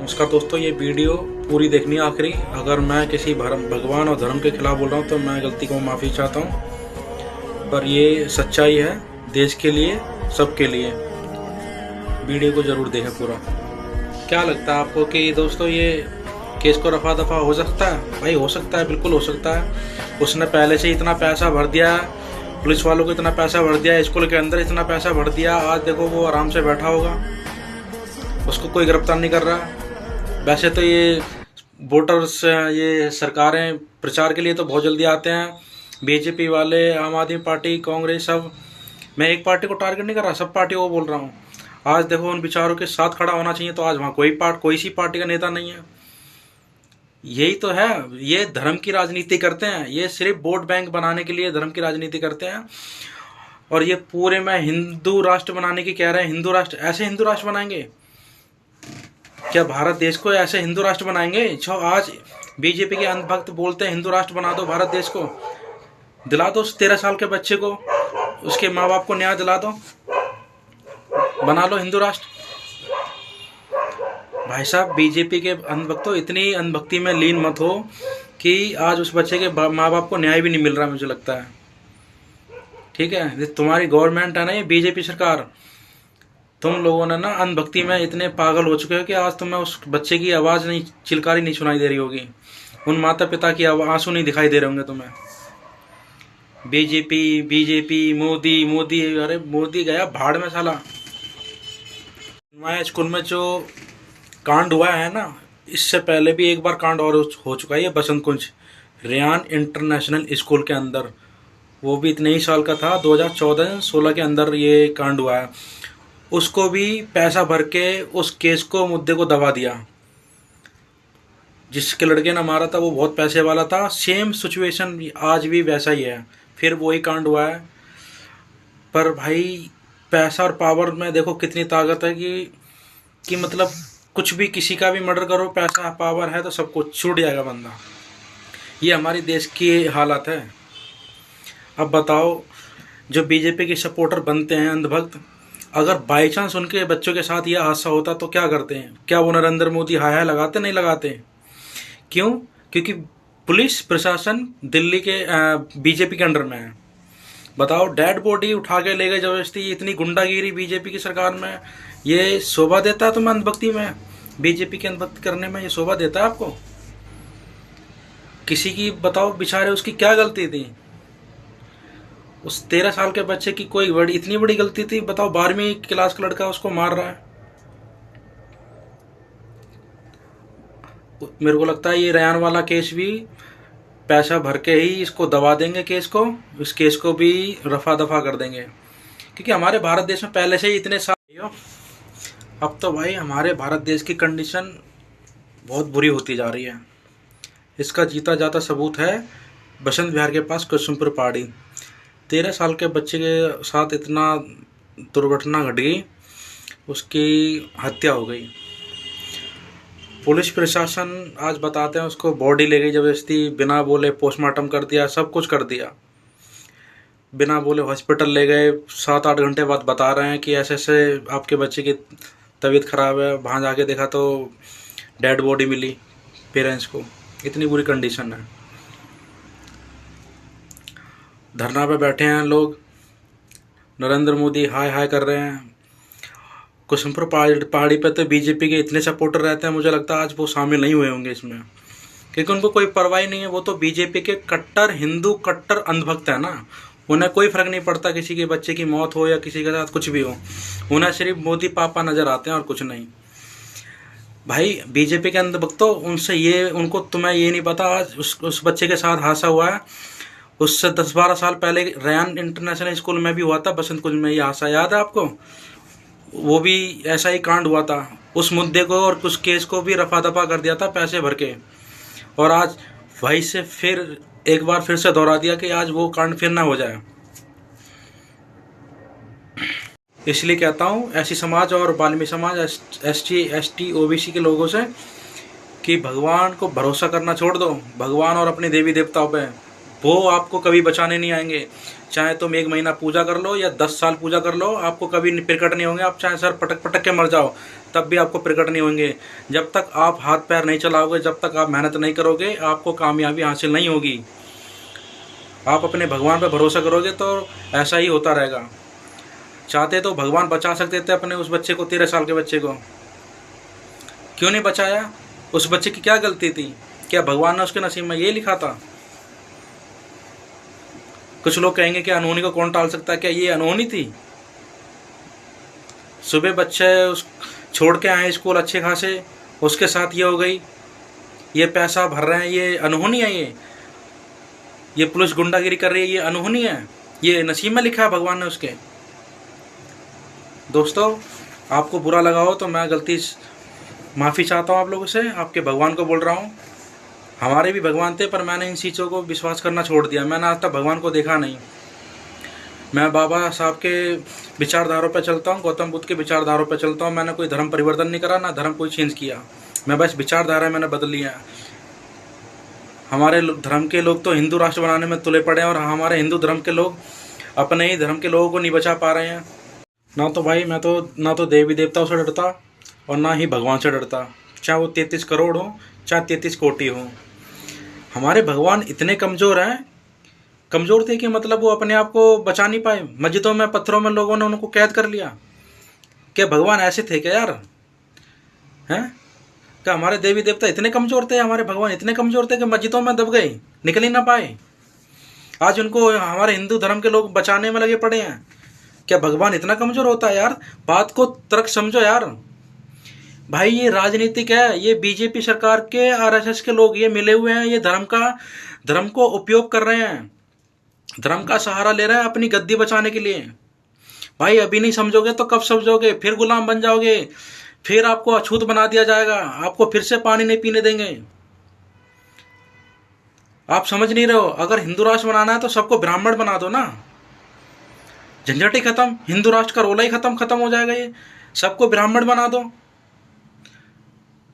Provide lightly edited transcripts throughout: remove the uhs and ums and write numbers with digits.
नमस्कार दोस्तों, ये वीडियो पूरी देखनी है आखिरी। अगर मैं किसी भगवान और धर्म के खिलाफ बोल रहा हूँ तो मैं गलती को माफ़ी चाहता हूँ, पर ये सच्चाई है देश के लिए, सबके लिए। वीडियो को ज़रूर देखें पूरा। क्या लगता है आपको कि दोस्तों ये केस को रफा दफा हो सकता है? भाई हो सकता है, बिल्कुल हो सकता है। उसने पहले से इतना पैसा भर दिया, पुलिस वालों को इतना पैसा भर दिया, स्कूल के अंदर इतना पैसा भर दिया, आज देखो वो आराम से बैठा होगा, उसको कोई गिरफ्तार नहीं कर रहा। वैसे तो ये वोटर्स, ये सरकारें प्रचार के लिए तो बहुत जल्दी आते हैं, बीजेपी वाले, आम आदमी पार्टी, कांग्रेस, सब। मैं एक पार्टी को टारगेट नहीं कर रहा, सब पार्टियों को बोल रहा हूँ। आज देखो उन बेचारों के साथ खड़ा होना चाहिए, तो आज वहाँ कोई सी पार्टी का नेता नहीं है। यही तो है, ये धर्म की राजनीति करते हैं, ये सिर्फ वोट बैंक बनाने के लिए धर्म की राजनीति करते हैं। और ये पूरे में हिंदू राष्ट्र बनाने की कह रहे हैं। हिंदू राष्ट्र, ऐसे हिंदू राष्ट्र बनाएंगे क्या? भारत देश को ऐसे हिंदू राष्ट्र बनाएंगे? जो आज बीजेपी के अंधभक्त बोलते हैं हिंदू राष्ट्र बना दो भारत देश को, दिला दो उस 13 साल के बच्चे को, उसके माँ बाप को न्याय दिला दो, बना लो हिंदू राष्ट्र। भाई साहब, बीजेपी के अंधभक्तों, इतनी अंधभक्ति में लीन मत हो कि आज उस बच्चे के माँ बाप को न्याय भी नहीं मिल रहा, मुझे लगता है। ठीक है, ये तुम्हारी गवर्नमेंट है ना, ये बीजेपी सरकार। तुम लोगों ने ना अंधभक्ति में इतने पागल हो चुके हो कि आज तुम्हें उस बच्चे की आवाज़ नहीं, चिलकारी नहीं सुनाई दे रही होगी, उन माता पिता की आंसू नहीं दिखाई दे रहे होंगे तुम्हें। बीजेपी, मोदी मोदी, अरे मोदी गया भाड़ में साला। हमारे स्कूल में जो कांड हुआ है ना, इससे पहले भी एक बार कांड और हो चुका है, ये बसंत कुंज रेयान इंटरनेशनल स्कूल के अंदर। वो भी इतने ही साल का था, 2014-16 के अंदर ये कांड हुआ है। उसको भी पैसा भर के उस केस को, मुद्दे को दबा दिया। जिसके लड़के ने मारा था वो बहुत पैसे वाला था। सेम सिचुएशन आज भी वैसा ही है, फिर वही कांड हुआ है। पर भाई पैसा और पावर में देखो कितनी ताकत है कि मतलब कुछ भी, किसी का भी मर्डर करो, पैसा पावर है तो सब कुछ छूट जाएगा बंदा। ये हमारी देश की हालत है। अब बताओ, जो बीजेपी के सपोर्टर बनते हैं अंधभक्त, अगर बाई चांस उनके बच्चों के साथ यह हादसा होता तो क्या करते हैं? क्या वो नरेंद्र मोदी हाय हाय लगाते? नहीं लगाते। क्यों? क्योंकि पुलिस प्रशासन दिल्ली के बीजेपी के अंडर में है। बताओ, डेड बॉडी उठा के ले गए जबरदस्ती, इतनी गुंडागिरी बीजेपी की सरकार में। ये शोभा देता है तुम्हें अंधभक्ति में? बीजेपी के अंधभक्ति करने में ये शोभा देता है आपको? किसी की बताओ, बेचारे उसकी क्या गलती थी? उस 13 साल के बच्चे की कोई इतनी बड़ी गलती थी? बताओ, 12वीं क्लास का लड़का उसको मार रहा है। मेरे को लगता है ये रेयान वाला केस भी पैसा भर के ही इसको दबा देंगे, केस को, इस केस को भी रफा दफा कर देंगे। क्योंकि हमारे भारत देश में पहले से ही इतने साल, अब तो भाई हमारे भारत देश की कंडीशन बहुत बुरी होती जा रही है। इसका जीता जाता सबूत है बसंत विहार के पास कुसुमपुर पहाड़ी। 13 साल के बच्चे के साथ इतना दुर्घटना घट गई, उसकी हत्या हो गई। पुलिस प्रशासन आज बताते हैं उसको बॉडी ले गई जबरदस्ती, बिना बोले पोस्टमार्टम कर दिया, सब कुछ कर दिया, बिना बोले हॉस्पिटल ले गए। 7-8 घंटे बाद बता रहे हैं कि ऐसे ऐसे आपके बच्चे की तबीयत खराब है। वहाँ जाके देखा तो डेड बॉडी मिली पेरेंट्स को। इतनी बुरी कंडीशन है। धरना पे बैठे हैं लोग, नरेंद्र मोदी हाय हाय कर रहे हैं। कुसुमपुर पहाड़ी पे तो बीजेपी के इतने सपोर्टर रहते हैं, मुझे लगता है आज वो शामिल नहीं हुए होंगे इसमें, क्योंकि उनको कोई परवाह नहीं है। वो तो बीजेपी के कट्टर हिंदू, कट्टर अंधभक्त है ना। उन्हें कोई फर्क नहीं पड़ता किसी के बच्चे की मौत हो या किसी के साथ कुछ भी हो, उन्हें सिर्फ मोदी पापा नजर आते हैं और कुछ नहीं। भाई बीजेपी के अंधभक्तों, उनसे ये, उनको, तुम्हें ये नहीं पता आज उस बच्चे के साथ हादसा हुआ है, उससे 10-12 साल पहले रेयान इंटरनेशनल स्कूल में भी हुआ था, बसंत कुंज में। ये हादसा याद है आपको? वो भी ऐसा ही कांड हुआ था। उस मुद्दे को और उस केस को भी रफा दफा कर दिया था पैसे भर के, और आज वहीं से फिर एक बार फिर से दोहरा दिया कि आज वो कांड फिर ना हो जाए। इसलिए कहता हूँ ऐसी समाज और बाल्मी समाज, ST OBC के लोगों से कि भगवान को भरोसा करना छोड़ दो, भगवान और अपने देवी देवताओं पे वो आपको कभी बचाने नहीं आएंगे। चाहे तुम 1 महीना पूजा कर लो या 10 साल पूजा कर लो, आपको कभी प्रकट नहीं होंगे। आप चाहे सर पटक पटक के मर जाओ, तब भी आपको प्रकट नहीं होंगे। जब तक आप हाथ पैर नहीं चलाओगे, जब तक आप मेहनत नहीं करोगे, आपको कामयाबी हासिल नहीं होगी। आप अपने भगवान पर भरोसा करोगे तो ऐसा ही होता रहेगा। चाहते तो भगवान बचा सकते थे अपने उस बच्चे को, 13 साल के बच्चे को। क्यों नहीं बचाया? उस बच्चे की क्या गलती थी? क्या भगवान ने उसके नसीब में ये लिखा था? कुछ लोग कहेंगे कि अनहोनी को कौन टाल सकता है, क्या ये अनहोनी थी? सुबह बच्चे उस छोड़ के आए स्कूल अच्छे खासे, उसके साथ ये हो गई, ये पैसा भर रहे हैं, ये अनहोनी है? ये पुलिस गुंडागिरी कर रही है, ये अनहोनी है? ये नसीब में लिखा है भगवान ने उसके? दोस्तों, आपको बुरा लगा हो तो मैं गलती माफ़ी चाहता हूँ आप लोगों से, आपके भगवान को बोल रहा हूँ। हमारे भी भगवान थे, पर मैंने इन चीज़ों को विश्वास करना छोड़ दिया। मैंने आज तक भगवान को देखा नहीं। मैं बाबा साहब के विचारधारों पर चलता हूँ, गौतम बुद्ध के विचारधारों पर चलता हूँ। मैंने कोई धर्म परिवर्तन नहीं करा, ना धर्म कोई चेंज किया। मैं बस विचारधारा मैंने बदल लिया। हमारे धर्म के लोग तो हिंदू राष्ट्र बनाने में तुले पड़े हैं, और हमारे हिंदू धर्म के लोग अपने ही धर्म के लोगों को नहीं बचा पा रहे हैं। ना तो भाई मैं तो ना तो देवी देवताओं से डरता और ना ही भगवान से डरता, चाहे वो 33 करोड़ हो, चाहे 33 कोटि हो। हमारे भगवान इतने कमज़ोर हैं, कमज़ोर थे कि मतलब वो अपने आप को बचा नहीं पाए। मस्जिदों में पत्थरों में लोगों ने उनको कैद कर लिया। क्या भगवान ऐसे थे क्या यार? हैं? क्या हमारे देवी देवता इतने कमज़ोर थे, हमारे भगवान इतने कमज़ोर थे कि मस्जिदों में दब गए, निकल ही ना पाए? आज उनको हमारे हिंदू धर्म के लोग बचाने में लगे पड़े हैं। क्या भगवान इतना कमज़ोर होता है यार? बात को तर्क समझो यार। भाई ये राजनीतिक है, ये बीजेपी सरकार के आरएसएस के लोग ये मिले हुए हैं, ये धर्म को उपयोग कर रहे हैं, धर्म का सहारा ले रहे हैं अपनी गद्दी बचाने के लिए। भाई अभी नहीं समझोगे तो कब समझोगे? फिर गुलाम बन जाओगे, फिर आपको अछूत बना दिया जाएगा, आपको फिर से पानी नहीं पीने देंगे। आप समझ नहीं रहे हो। अगर हिंदू राष्ट्र बनाना है तो सबको ब्राह्मण बना दो ना, झंझट ही खत्म, हिंदू राष्ट्र का रोला ही खत्म हो जाएगा। ये सबको ब्राह्मण बना दो।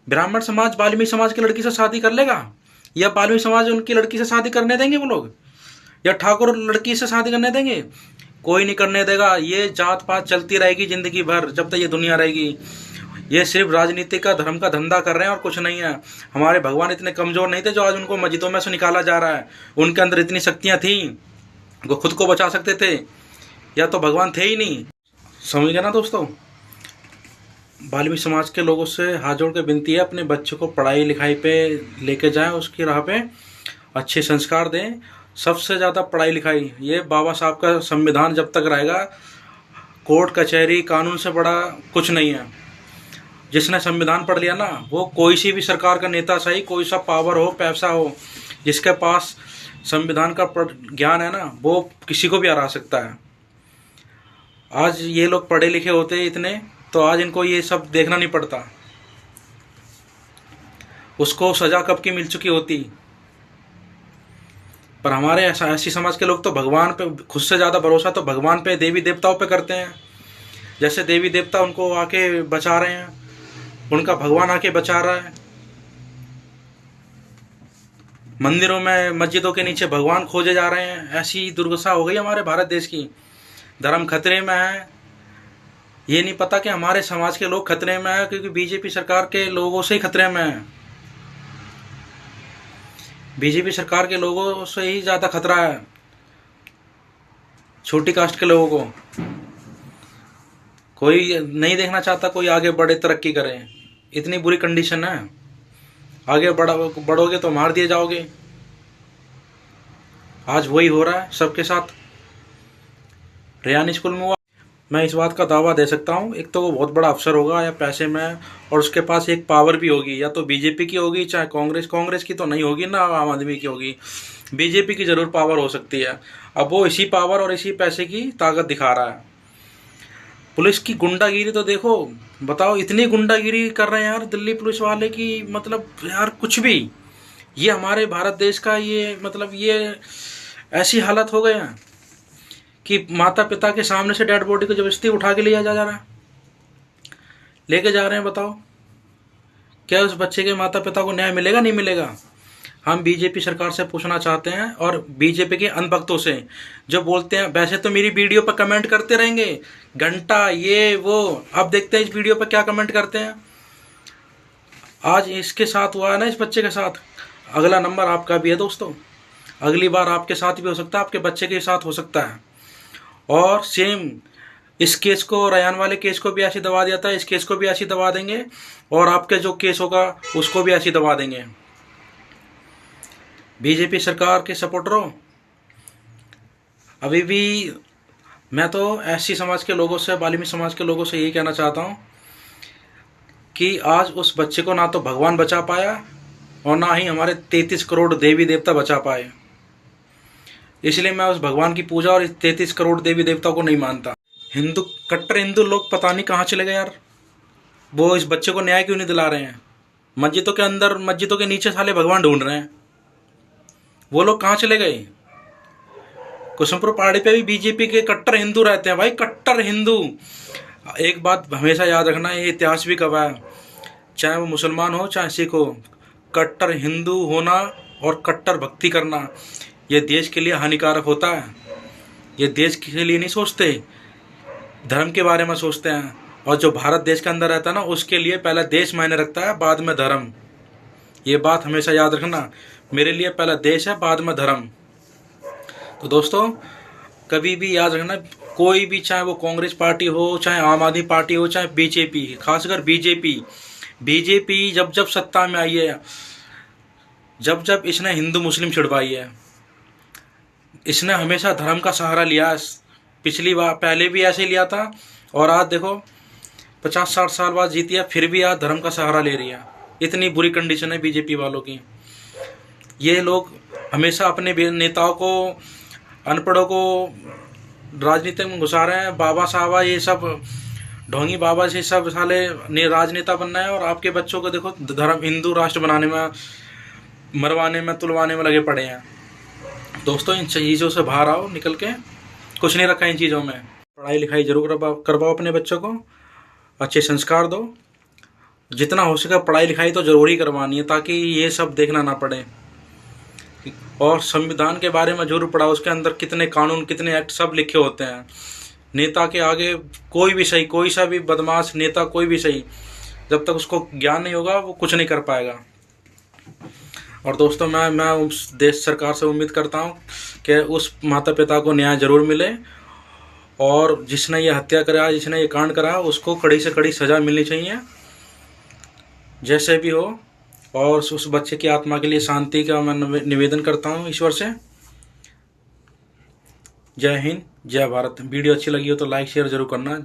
ब्राह्मण समाज वाल्मीकि समाज की लड़की से शादी कर लेगा, या वाल्मीकि समाज उनकी लड़की से शादी करने देंगे वो लोग, या ठाकुर लड़की से शादी करने देंगे? कोई नहीं करने देगा। ये जात पात चलती रहेगी जिंदगी भर, जब तक ये दुनिया रहेगी। ये सिर्फ राजनीति का, धर्म का धंधा कर रहे हैं और कुछ नहीं है। हमारे भगवान इतने कमजोर नहीं थे जो आज उनको मस्जिदों में से निकाला जा रहा है। उनके अंदर इतनी शक्तियां थी, वो खुद को बचा सकते थे, या तो भगवान थे ही नहीं। समझ गए ना दोस्तों? वाल्मीकि समाज के लोगों से हाथ जोड़ के विनती है, अपने बच्चों को पढ़ाई लिखाई पे लेके जाएं, उसकी राह पे अच्छे संस्कार दें। सबसे ज़्यादा पढ़ाई लिखाई, ये बाबा साहब का संविधान जब तक रहेगा, कोर्ट कचहरी कानून से बड़ा कुछ नहीं है। जिसने संविधान पढ़ लिया ना, वो कोई सी भी सरकार का नेता सही, कोई सा पावर हो, पैसा हो, जिसके पास संविधान का ज्ञान है ना, वो किसी को भी हरा सकता है। आज ये लोग पढ़े लिखे होते इतने, तो आज इनको ये सब देखना नहीं पड़ता। उसको सजा कब की मिल चुकी होती। पर हमारे ऐसी समाज के लोग तो भगवान पे खुद से ज़्यादा भरोसा तो भगवान पे, देवी देवताओं पे करते हैं। जैसे देवी देवता उनको आके बचा रहे हैं, उनका भगवान आके बचा रहा है। मंदिरों में, मस्जिदों के नीचे भगवान खोजे जा रहे हैं। ऐसी दुर्दशा हो गई हमारे भारत देश की। धर्म खतरे में है, ये नहीं पता कि हमारे समाज के लोग खतरे में है, क्योंकि बीजेपी सरकार के लोगों से ही खतरे में है। बीजेपी सरकार के लोगों से ही ज़्यादा खतरा है छोटी कास्ट के लोगों को। कोई नहीं देखना चाहता कोई आगे बढ़े, तरक्की करे। इतनी बुरी कंडीशन है, आगे बढ़ोगे तो मार दिए जाओगे। आज वही हो रहा है सबके साथ। रेयानी स्कूल में हुआ। मैं इस बात का दावा दे सकता हूँ, एक तो वो बहुत बड़ा अफसर होगा या पैसे में, और उसके पास एक पावर भी होगी, या तो बीजेपी की होगी, चाहे कांग्रेस की तो नहीं होगी ना, आम आदमी की होगी। बीजेपी की जरूर पावर हो सकती है। अब वो इसी पावर और इसी पैसे की ताकत दिखा रहा है। पुलिस की गुंडागिरी तो देखो, बताओ, इतनी गुंडागिरी कर रहे हैं यार दिल्ली पुलिस वाले की, मतलब यार कुछ भी। ये हमारे भारत देश का ये मतलब ये ऐसी हालत हो गए हैं कि माता पिता के सामने से डेड बॉडी को जबरदस्ती उठा के लिया जा रहा है, लेके जा रहे हैं। बताओ, क्या उस बच्चे के माता पिता को न्याय मिलेगा? नहीं मिलेगा। हम बीजेपी सरकार से पूछना चाहते हैं और बीजेपी के अनभक्तों से जो बोलते हैं, वैसे तो मेरी वीडियो पर कमेंट करते रहेंगे घंटा ये वो, अब देखते हैं इस वीडियो पर क्या कमेंट करते हैं। आज इसके साथ हुआ है ना, इस बच्चे के साथ, अगला नंबर आपका भी है दोस्तों, अगली बार आपके साथ भी हो सकता है, आपके बच्चे के साथ हो सकता है। और सेम इस केस को, रयान वाले केस को भी ऐसी दबा दिया था, इस केस को भी ऐसी दबा देंगे और आपके जो केस होगा उसको भी ऐसी दबा देंगे। बीजेपी सरकार के सपोर्टरों, अभी भी मैं तो एससी समाज के लोगों से, बाल्मीकि समाज के लोगों से यही कहना चाहता हूँ कि आज उस बच्चे को ना तो भगवान बचा पाया और ना ही हमारे 33 करोड़ देवी देवता बचा पाए। इसलिए मैं उस भगवान की पूजा और इस 33 करोड़ देवी देवता को नहीं मानता। हिंदू, कट्टर हिंदू लोग पता नहीं कहाँ चले गए यार, वो इस बच्चे को न्याय क्यों नहीं दिला रहे हैं। मस्जिदों के अंदर, मस्जिदों के नीचे साले भगवान ढूंढ रहे हैं, वो लोग कहाँ चले गए। कुसुमपुर पहाड़ी पे भी बीजेपी के कट्टर हिंदू रहते हैं भाई, कट्टर हिंदू। एक बात हमेशा याद रखना, ये इतिहास भी गवाह है, चाहे वो मुसलमान हो चाहे सिख हो, कट्टर हिंदू होना और कट्टर भक्ति करना ये देश के लिए हानिकारक होता है। ये देश के लिए नहीं सोचते, धर्म के बारे में सोचते हैं। और जो भारत देश के अंदर रहता है ना, उसके लिए पहला देश मायने रखता है, बाद में धर्म। ये बात हमेशा याद रखना, मेरे लिए पहला देश है, बाद में धर्म। तो दोस्तों कभी भी याद रखना, कोई भी, चाहे वो कांग्रेस पार्टी हो, चाहे आम आदमी पार्टी हो, चाहे बीजेपी, खासकर बीजेपी जब जब सत्ता में आई है, जब जब इसने हिंदू मुस्लिम छिड़वाई है, इसने हमेशा धर्म का सहारा लिया। पिछली बार पहले भी ऐसे लिया था और आज देखो 50-60 साल बाद जीती है, फिर भी आज धर्म का सहारा ले रही है। इतनी बुरी कंडीशन है बीजेपी वालों की। ये लोग हमेशा अपने नेताओं को, अनपढ़ों को राजनीति में घुसा रहे हैं। बाबा साहबा ये सब ढोंगी बाबा से सब साले राजनेता बनना है और आपके बच्चों को देखो धर्म, हिंदू राष्ट्र बनाने में, मरवाने में, तुलवाने में लगे पड़े हैं। दोस्तों इन चीज़ों से बाहर आओ, निकल के, कुछ नहीं रखा इन चीज़ों में। पढ़ाई लिखाई जरूर करवाओ अपने बच्चों को, अच्छे संस्कार दो, जितना हो सके पढ़ाई लिखाई तो जरूरी करवानी है ताकि ये सब देखना ना पड़े। और संविधान के बारे में जरूर पढ़ाओ, उसके अंदर कितने कानून, कितने एक्ट सब लिखे होते हैं। नेता के आगे कोई भी सही, कोई सा भी बदमाश नेता, कोई भी सही, जब तक उसको ज्ञान नहीं होगा वो कुछ नहीं कर पाएगा। और दोस्तों मैं उस देश सरकार से उम्मीद करता हूँ कि उस माता पिता को न्याय जरूर मिले और जिसने ये हत्या करा, जिसने ये कांड करा, उसको कड़ी से कड़ी सज़ा मिलनी चाहिए, जैसे भी हो। और उस बच्चे की आत्मा के लिए शांति का मैं निवेदन करता हूँ ईश्वर से। जय हिंद, जय भारत। वीडियो अच्छी लगी हो तो लाइक शेयर जरूर करना।